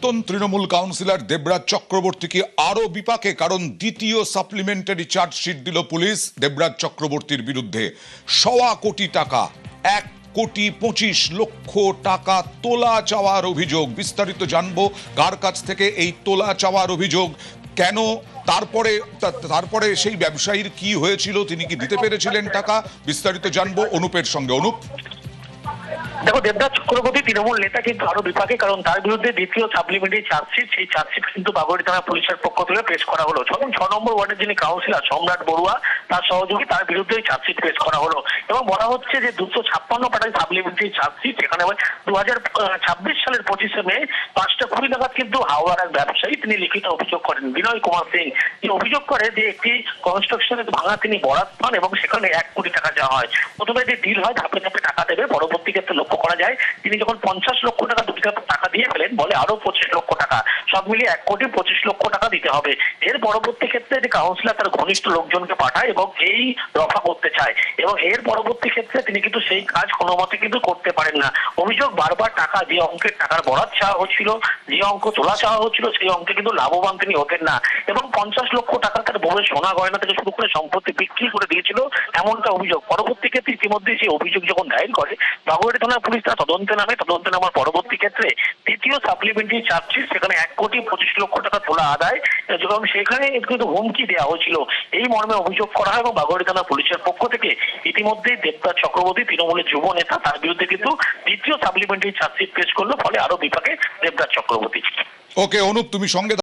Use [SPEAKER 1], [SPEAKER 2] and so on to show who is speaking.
[SPEAKER 1] Trinamool councillor Debraj চক্রবর্তীকে আরো বিপাকে, কারণ দ্বিতীয় সাপ্লিমেন্টারি চার্জশিট দিল পুলিশ দেবরাজ চক্রবর্তীর বিরুদ্ধে। 1.25 কোটি টাকা, 1,25,00,000 টাকা তোলা চাওয়ার অভিযোগ। বিস্তারিত জানবো কার কাছ থেকে এই তোলা চাওয়ার অভিযোগ, কেন, তারপরে সেই ব্যবসায়ীর কি হয়েছিল, তিনি কি দিতে পেরেছিলেন টাকা, বিস্তারিত জানবো অনুপের সঙ্গে। অনুপ,
[SPEAKER 2] দেখো, দেবরাজ চক্রবর্তী তৃণমূল নেতা কিন্তু আরো বিপাকে, কারণ তার বিরুদ্ধে দ্বিতীয় সাপ্লিমেন্টারি চার্জশিট, সেই চার্জশিট কিন্তু বাগুড়ি থানা পুলিশের পক্ষ থেকে পেশ করা হলো। যখন 6 নম্বর ওয়ার্ডের যিনি কাউন্সিলর সম্রাট বড়ুয়া, তার সহযোগী, তার বিরুদ্ধে চার্জশিট পেশ করা হলো এবং বলা হচ্ছে যে 256 পাতায় সাপ্লিমেন্টারি চার্জশিট। এখানে 2026 সালের 25শে মে 5:20 নাগাদ কিন্তু হাওড়ার এক ব্যবসায়ী তিনি লিখিত অভিযোগ করেন, বিনয় কুমার সিং। তিনি অভিযোগ করে যে একটি কনস্ট্রাকশনের ভাঙা তিনি বরাত পান এবং সেখানে 1 কোটি টাকা দেওয়া হয়। প্রথমে যে ডিল হয় ধাপে ধাপে টাকা দেবে, পরবর্তী ক্ষেত্রে লক্ষ্য করা যায় তিনি যখন 50 লক্ষ টাকা টাকা দিয়ে ফেলেন, বলে আরো 25 লক্ষ টাকা, সব মিলিয়ে 1,25,00,000 টাকা দিতে হবে। এর পরবর্তী ক্ষেত্রে যে কাউন্সিলর তার ঘনিষ্ঠ লোকজনকে পাঠায় এবং এই রফা করতে চায় এবং এর পরবর্তী ক্ষেত্রে তিনি কিন্তু সেই কাজ কোনো মতে কিন্তু করতে পারেন না। অভিযোগ, বারবার টাকা, যে অঙ্কের টাকার বরাত চাওয়া হচ্ছিল, যে অঙ্ক তোলা চাওয়া হচ্ছিল, সেই অঙ্কে কিন্তু লাভবান তিনি হতেন না এবং 50 লক্ষ টাকা তার বউয়ের সোনা গয়না থেকে শুরু করে সম্পত্তি বিক্রি করে দিয়েছিল, এমনটা অভিযোগ। পরবর্তী ক্ষেত্রে ইতিমধ্যে সেই অভিযোগ যখন দায়ের করে বাগুড়ি থানার পুলিশ, তার তদন্তে নামার পরবর্তী ক্ষেত্রে দ্বিতীয় সাপ্লিমেন্টারি চার্জশিট, সেখানে 1,25,00,000 টাকা তোলা আদায় এবং সেখানে কিন্তু হুমকি দেওয়া হয়েছিল, এই মর্মে অভিযোগ করা হয় এবং বাগুড়ি থানা পুলিশের পক্ষ থেকে ইতিমধ্যে দেবরাজ চক্রবর্তী, তৃণমূলের যুব নেতা, তার বিরুদ্ধে কিন্তু দ্বিতীয় সাপ্লিমেন্টারি চার্জশিট পেশ করলো, ফলে আরো বিপাকে দেবরাজ চক্রবর্তী।
[SPEAKER 1] ওকে অনুপ, তুমি সঙ্গে